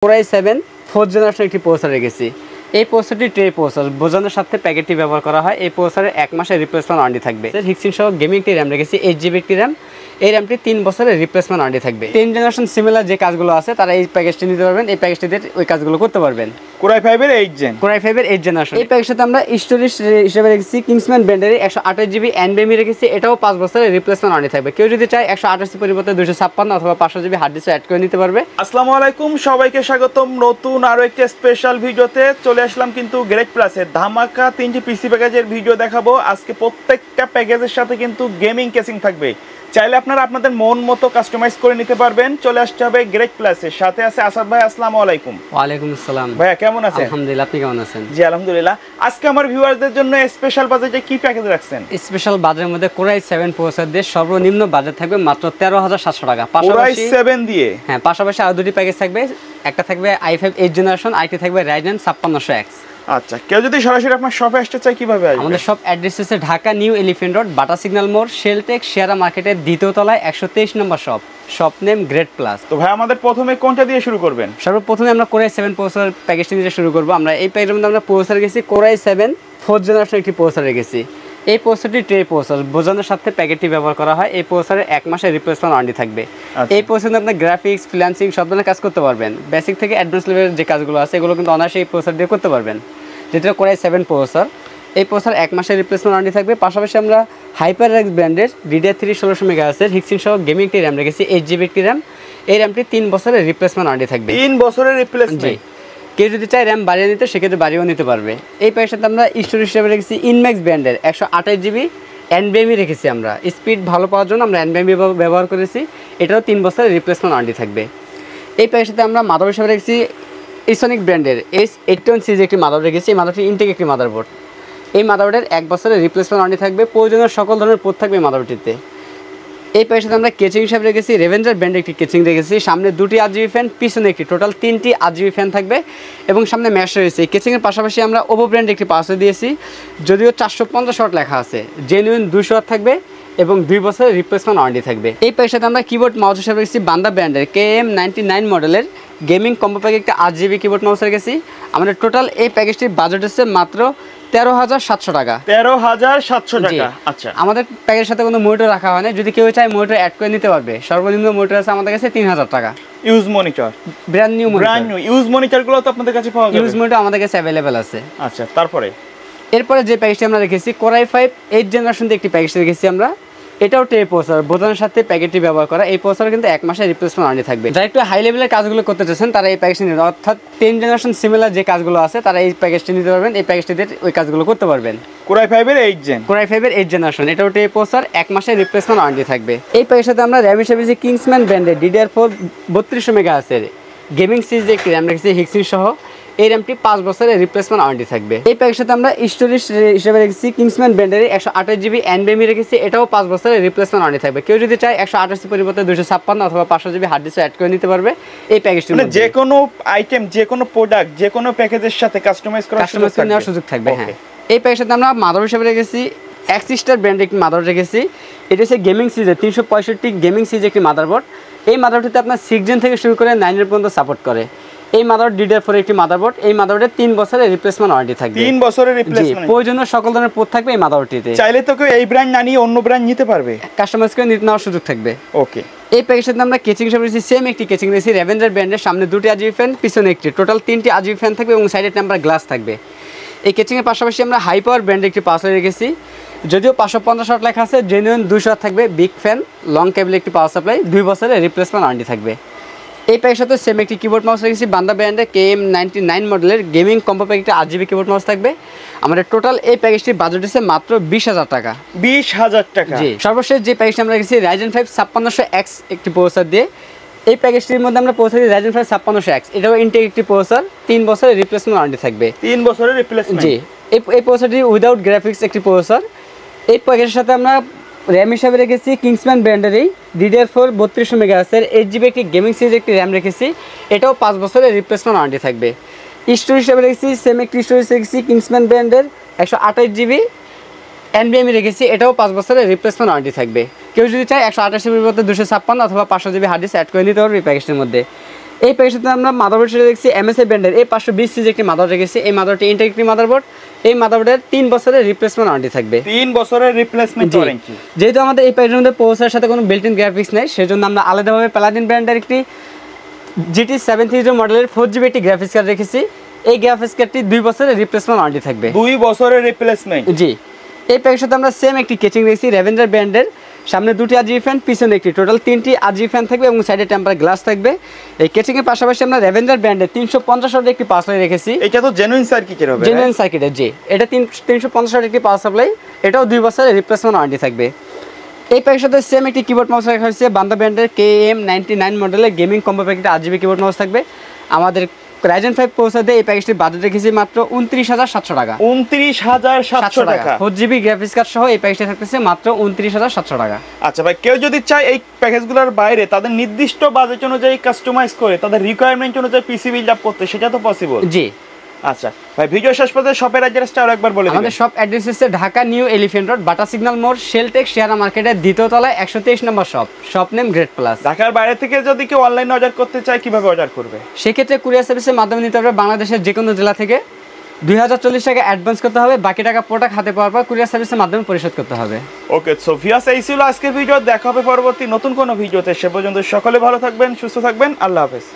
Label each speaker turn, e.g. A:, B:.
A: Core i7 4th generation একটি processor রেখেছি। এই প্রসেসরটি ট্রে প্রসেসর বোঝানোর সাথে প্যাকেটটি ব্যবহার করা হয়। এই প্রসেসরে 1 মাসের রিপ্লেসমেন্ট ওয়ারেন্টি থাকবে। হিক্সিন সহ গেমিং একটি র্যাম রেখেছি 8GB একটি র্যাম। এই র্যামটি 3 বছরের রিপ্লেসমেন্ট ওয়ারেন্টি থাকবে। 10 জেনারেশন সিমিলার যে কাজগুলো আছে তারা এই প্যাকেজটি নিতে পারবেন। এই প্যাকেজটিতে ওই কাজগুলো করতে পারবেন।
B: Core i5 এর 8 জেন।
A: Core i5 এর 8 জেনারেশন। এই প্যাকেজের সাথে আমরা স্টোরেজ হিসেবে রেখেছি কিংসম্যান ব্র্যান্ডের 128GB NVMe রেখেছি। এটাও 5 বছরের রিপ্লেসমেন্ট ওয়ারেন্টি থাকবে। কেউ যদি চায় 128 পরিবর্তে 256 অথবা 500GB হার্ড ডিস্ক অ্যাড করে নিতে পারবে।
B: আসসালামু আলাইকুম, সবাইকে স্বাগতম নতুন আরো একটা স্পেশাল ভিডিওতে। চলে আসলাম কিন্তু গ্রেট প্লাসের ধামাকা 3টি পিসি প্যাকেজের ভিডিও দেখাবো। আজকে প্রত্যেকটা প্যাকেজের সাথে কিন্তু গেমিং কেসিং থাকবে। চাইলে আপনারা আপনাদের মন মতো কাস্টমাইজ করে নিতে পারবেন। চলে আসতে হবে গ্রেট প্লাসের সাথে। আছে আসাদ ভাই, আসসালামু আলাইকুম।
A: ওয়া আলাইকুম আসসালাম।
B: ভাইয়া কেমন আছেন?
A: আলহামদুলিল্লাহ, আপনি কেমন আছেন?
B: জি আলহামদুলিল্লাহ। আজকে আমার ভিউয়ারদের জন্য স্পেশাল বাজেটে কি প্যাকেজ রাখছেন?
A: স্পেশাল বাজারের মধ্যে Core i7 প্রসেসর দিয়ে সর্বনিম্ন বাজেট থাকবে মাত্র 13700 টাকা।
B: Core i7 দিয়ে
A: হ্যাঁ, পাশাপাশি আরো দুটি প্যাকেজ থাকবে। একটা থাকবে i5 8 জেনারেশন, আরেকটি থাকবে Ryzen 5600X।
B: আচ্ছা, কেউ যদি সরাসরি আপনার শপে আসতে চায় কিভাবে আসবে?
A: আমাদের শপ অ্যাড্রেস হচ্ছে Dhaka new elephant road, Bata signal মোড়, শেলটেক শেয়ারা মার্কেটের দ্বিতীয় তলায় 123 নম্বর shop. Shop name great plus.
B: তো ভাই আমাদের প্রথমে কোনটা দিয়ে শুরু করবেন?
A: সর্বপ্রথমে আমরা Core i7 প্রসেসর প্যাকেজটি দিয়ে শুরু করব। আমরা এই প্যাকেজের মধ্যে আমরা প্রসেসর রেখেছি Core i7 4th জেনারেশন একটি প্রসেসর রেখেছি। এই প্রসেসরটি ট্রে প্রসেসর বোঝানোর সাথে প্যাকেটটি ব্যবহার করা হয়। এই প্রসেসরে 1 মাসের রিপ্লেসমেন্ট ওয়ারেন্টি থাকবে। এই প্রসেসরে আপনি গ্রাফিক্স, ফ্রিল্যান্সিং সব ধরনের কাজ করতে পারবেন। বেসিক থেকে অ্যাডভান্স লেভেলের যে কাজগুলো আছে এগুলো কিন্তু অনায়াসে এই প্রসেসর দিয়ে করতে পারবেন। যেটা Core i7 প্রসেসর, এই প্রসেসর 1 মাসের রিপ্লেসমেন্ট ওয়ারেন্টি থাকবে। পাশাপাশি আমরা HyperX ব্র্যান্ডের DDR3 1600 MHz হিক্সিন সহ গেমিং একটি র্যাম রেখেছি 8GB একটি র্যাম। এই র্যামটি 3 বছরের রিপ্লেসমেন্ট ওয়ারেন্টি থাকবে।
B: 3 বছরের রিপ্লেসমেন্ট।
A: কেউ যদি চায় র্যাম বাড়িয়ে নিতে সেক্ষেত্রে বাড়িয়েও নিতে পারবে। এই প্যাকের সাথে আমরা স্টোরেজ হিসেবে রেখেছি ইনম্যাক্স ব্র্যান্ডের 128GB NVMe রেখেছি। আমরা স্পিড ভালো পাওয়ার জন্য আমরা NVMe ব্যবহার করেছি। এটাও 3 বছরের রিপ্লেসমেন্ট ওয়ারেন্টি থাকবে। এই প্যাকের সাথে আমরা মাদারবোর্ড হিসেবে রেখেছি ইসনিক ব্র্যান্ডের S81 সিরিজের একটি মাদারবোর্ড রেখেছি। এই মাদারবোর্ডটি ইনটেক একটি মাদারবোর্ড। এই মাদারবোর্ডের 1 বছরের রিপ্লেসমেন্ট ওয়ারেন্টি থাকবে। প্রয়োজনীয় সকল ধরনের পোর্ট থাকবে এই মাদারবোর্ডটিতে। এই প্যাকের সাথে আমরা কেচিং হিসাবে রেখেছি রেভেঞ্জার ব্র্যান্ডের একটি কেচিং রেখেছি। সামনে 2টি 8GB ফ্যান, পিছনে একটি, টোটাল 3টি 8GB ফ্যান থাকবে এবং সামনে ম্যাশ রয়েছে। এই কেচিংয়ের পাশাপাশি আমরা ওভো ব্র্যান্ডের একটি পাওয়ার দিয়েছি, যদিও 450 ওয়াট লেখা আছে, জেনুইন 200 ওয়াট থাকবে এবং 2 বছরের রিপ্লেসমেন্ট ওয়ারেন্টি থাকবে। এই প্যাকের সাথে আমরা কিবোর্ড মাউস হিসাবে রেখেছি বান্দা ব্র্যান্ডের KM99 মডেলের গেমিং কম্বো প্যাকে একটা 8GB কিবোর্ড মাউস রেখেছি। আমাদের টোটাল এই প্যাকেজটির বাজেট হচ্ছে মাত্র 13700 টাকা।
B: 13700 টাকা। আচ্ছা,
A: আমাদের প্যাকের সাথে কোনো মনিটর রাখা হয় না। যদি কেউ চায় মনিটর অ্যাড করে নিতে পারবে। সর্বনিম্ন মনিটর আছে আমাদের কাছে 3000 টাকা।
B: Used monitor,
A: brand new
B: used মনিটরগুলো তো আপনাদের কাছে পাওয়া যাবে?
A: ইউজ মনিটর আমাদের কাছে अवेलेबल আছে।
B: আচ্ছা, তারপরে
A: এরপরে যে প্যাকেজটি আমরা রেখেছি Core i5 8 জেনারেশন দিয়ে একটি প্যাকেজ রেখেছি আমরা। এটাও ট্রে প্রসেসর বোঝানোর সাথে প্যাকেটটি ব্যবহার করা। এই প্রসেসর কিন্তু 1 মাসের রিপ্লেসমেন্ট ওয়ারেন্টি থাকবে। যারা একটু হাই লেভেলের কাজগুলো করতে চাচ্ছেন তারা এই প্যাকেজটি নিতে, অর্থাৎ 10 জেনারেশন সিমিলার যে কাজগুলো আছে তারা এই প্যাকেজটি নিতে পারবেন। এই প্যাকেজটিতে ওই কাজগুলো করতে পারবেন।
B: Core i5 এর 8 জেন।
A: Core i5 এর 8 জেনারেশন, এটাও ট্রে প্রসেসর, 1 মাসের রিপ্লেসমেন্ট ওয়ারেন্টি থাকবে। এই প্যাকেজের সাথে আমরা র্যাম হিসেবে যে কিংসম্যান ব্র্যান্ডের DDR4 3200 MHz এর গেমিং সিরিজের একটি র্যাম রেখেছি হিক্সিন সহ। এই র্যামটি 5 বছরের রিপ্লেসমেন্ট ওয়ারেন্টি থাকবে। এই প্যাকের সাথে আমরা স্টোরেজ হিসেবে রেখেছি কিংসম্যান ব্র্যান্ডের 128GB NVMe রেখেছি। এটাও 5 বছরের রিপ্লেসমেন্ট ওয়ারেন্টি থাকবে। কেউ যদি চায় 128 পরিবর্তে 256 অথবা 500GB হার্ড ডিস্ক অ্যাড করে নিতে পারবে। এই প্যাকেজটি
B: মানে যে কোনো আইটেম, যে কোনো প্রোডাক্ট, যে কোনো প্যাকেজের সাথে কাস্টমাইজ
A: নেওয়ার সুযোগ থাকবে। হ্যাঁ, এই প্যাকের সাথে আমরা মাদারবোর্ড হিসেবে রেখেছি এক্সিস্টার ব্র্যান্ডের একটি মাদারবোর্ড রেখেছি। এটা হচ্ছে গেমিং সিরিজের 365 গেমিং সিরিজের একটি মাদারবোর্ড। এই মাদারবোর্ডটিতে আপনার 6 জেন থেকে শুরু করে 9 এর পর্যন্ত সাপোর্ট করে। এই মাদারবোর্ড DDR4 একটি মাদারবোর্ড। এই মাদারবোর্ডের 3 বছরের রিপ্লেসমেন্ট ওয়ারেন্টি থাকবে।
B: 3 বছরের রিপ্লেসমেন্ট।
A: প্রয়োজনীয় সকল ধরনের পোর্ট থাকবে এই মাদারবোর্ডটিতে।
B: চাইলে তো কেউ এই ব্র্যান্ড না নিয়ে অন্য ব্র্যান্ড নিতে পারবে,
A: কাস্টমাইজ করে নিতে নেওয়ার সুযোগ থাকবে।
B: ওকে।
A: এই প্যাকেজের সাথে আমরা কেচিং হিসেবে রেখেছি সেম একটি কেচিং রেখেছি রেভেঞ্জার ব্র্যান্ডের। সামনে 2টি 8GB ফ্যান, পিছনে একটি, টোটাল 3টি 8GB ফ্যান থাকবে এবং সাইডে টেম্পার গ্লাস থাকবে। এই কেচিংয়ের পাশাপাশি আমরা হাই পাওয়ার ব্র্যান্ডের একটি পাওয়ার রেখেছি, যদিও 550 ওয়াট লেখা আছে, জেনুইন 200 ওয়াট থাকবে। বিগ ফ্যান, লং কেবল একটি পাওয়ার সাপ্লাই, 2 বছরের রিপ্লেসমেন্ট ওয়ারেন্টি থাকবে। এই প্যাকের সাথে সেম একটি কিবোর্ড মাউস রেখেছি বান্দা ব্র্যান্ডের KM99 মডেলের গেমিং কম্বো প্যাক একটা 8GB কিবোর্ড মাউস থাকবে। আমাদের টোটাল এই প্যাকেজটির বাজেট হচ্ছে মাত্র 20000 টাকা।
B: 20000 টাকা।
A: জি, সর্বশেষ যে প্যাকেজটি আমরা রেখেছি Ryzen 5 5600X একটি প্রসেসর দিয়ে। এই প্যাকেজটির মধ্যে আমরা প্রসেসর Ryzen 5 5600X, এটাও ইনটেক একটি প্রসেসর, 3 বছরের রিপ্লেসমেন্ট ওয়ারেন্টি থাকবে।
B: 3 বছরের রিপ্লেসমেন্ট।
A: জি, এই প্রসেসরটি উইদাউট গ্রাফিক্স একটি প্রসেসর। এই প্যাকেজের সাথে আমরা র্যাম হিসাবে রেখেছি কিংসম্যান ব্র্যান্ডের DDR4 3200 MHz এর 8GB একটি গেমিং সিরিজ একটি র্যাম রেখেছি। এটাও 5 বছরের রিপ্লেসমেন্ট ওয়ারেন্টি থাকবে। স্টোরেজ হিসাবে রেখেছি সেম একটি স্টোরেজ রেখেছি কিংসম্যান ব্র্যান্ডের 128GB NVMe রেখেছি। এটাও 5 বছরের রিপ্লেসমেন্ট ওয়ারেন্টি থাকবে। কেউ যদি চায় 128 পরিবর্তে 256 অথবা 500GB হার্ড ডিস্ক অ্যাড করে নিতে পারবে এই প্যাকেজটির মধ্যে। এই প্যাকেজটাতে আমরা মাদারবোর্ড দেখছি MSI ব্র্যান্ডের এই 520 সিরিজের একটি মাদারবোর্ড রেখেছি। এই মাদারবোর্ডটি ইন্টারেক্টিভ মাদারবোর্ড। এই মাদারবোর্ডের 3 বছরের রিপ্লেসমেন্ট ওয়ারেন্টি থাকবে।
B: 3 বছরের রিপ্লেসমেন্ট ওয়ারেন্টি।
A: যেহেতু আমাদের এই প্যাকেজের মধ্যে প্রসেসরের সাথে কোনো বিল্ট ইন গ্রাফিক্স নেই, সেজন্য আমরা আলাদাভাবে প্যালাদিন ব্র্যান্ডের একটি GT 730 মডেলের 4GB একটি গ্রাফিক্স কার্ড রেখেছি। এই গ্রাফিক্স কার্ডটি 2 বছরের রিপ্লেসমেন্ট ওয়ারেন্টি থাকবে।
B: 2 বছরের রিপ্লেসমেন্ট।
A: জি। এই প্যাকেজের সাথে আমরা সেম একটি কেচিং রেখেছি রেভেঞ্জার ব্র্যান্ডের। সামনে 2টি RGB ফ্যান, পিছনে একটি, টোটাল 3টি RGB ফ্যান থাকবে এবং সাইডে টেম্পার গ্লাস থাকবে। এই কেচিং এর পাশাপাশি আমরা রেভেঞ্জার ব্র্যান্ডের 350 ওয়াটের একটি পাওয়ার সাপ্লাই রেখেছি।
B: এটা তো জেনুইন সার্কিটের হবে।
A: জেনুইন সার্কিটের, জি। এটা 350 ওয়াটের একটি পাওয়ার সাপ্লাই। এটাও 2 বছরের রিপ্লেসমেন্ট ওয়ারেন্টি থাকবে। এই প্যাকের সাথে সেম একটি কিবোর্ড মাউস রাখা হয়েছে বান্দা ব্র্যান্ডের KM99 মডেলের গেমিং কম্বো প্যাকেটে RGB কিবোর্ড মাউস থাকবে। আমাদের Ryzen 5 প্রসেসর দিয়ে এই প্যাকেজটির বাজেট রেখেছি মাত্র 29,700 টাকা।
B: 29,700 টাকা।
A: 4GB গ্রাফিক্স কার্ড সহ এই প্যাকেজটি থাকতেছে মাত্র 29,700 টাকা।
B: আচ্ছা ভাই, কেউ যদি চায় এই প্যাকেজগুলোর বাইরে তাদের নির্দিষ্ট বাজেট অনুযায়ী কাস্টমাইজ করে তাদের রিকোয়ারমেন্ট অনুযায়ী পিসি বিল্ড আপ করতে, সেটা তো পসিবল?
A: জি।
B: আচ্ছা ভাই, ভিডিও শেষ পর্যন্ত শপের অ্যাড্রেসটা আরো একবার বলে দিন।
A: আমাদের শপ অ্যাড্রেস হচ্ছে Dhaka new elephant road, Bata signal মোড়, শেলটেক শেয়ারা মার্কেটের দ্বিতীয় তলায় 123 নম্বর shop. Shop name great plus.
B: ঢাকার বাইরে থেকে যদি কেউ অনলাইনে অর্ডার করতে চায় কিভাবে অর্ডার করবে?
A: সেক্ষেত্রে কুরিয়ার সার্ভিসের মাধ্যমে নিতে হবে বাংলাদেশের যে কোনো জেলা থেকে। 2040 টাকা অ্যাডভান্স করতে হবে, বাকি টাকা প্রোডাক্ট হাতে পাওয়ার পর কুরিয়ার সার্ভিসের মাধ্যমে পরিশোধ করতে হবে।
B: ওকে, সো ভিউয়ার্স, এই ছিল আজকের ভিডিও। দেখা হবে পরবর্তী নতুন কোনো ভিডিওতে। সে পর্যন্ত সকলে ভালো থাকবেন, সুস্থ থাকবেন। আল্লাহ হাফেজ।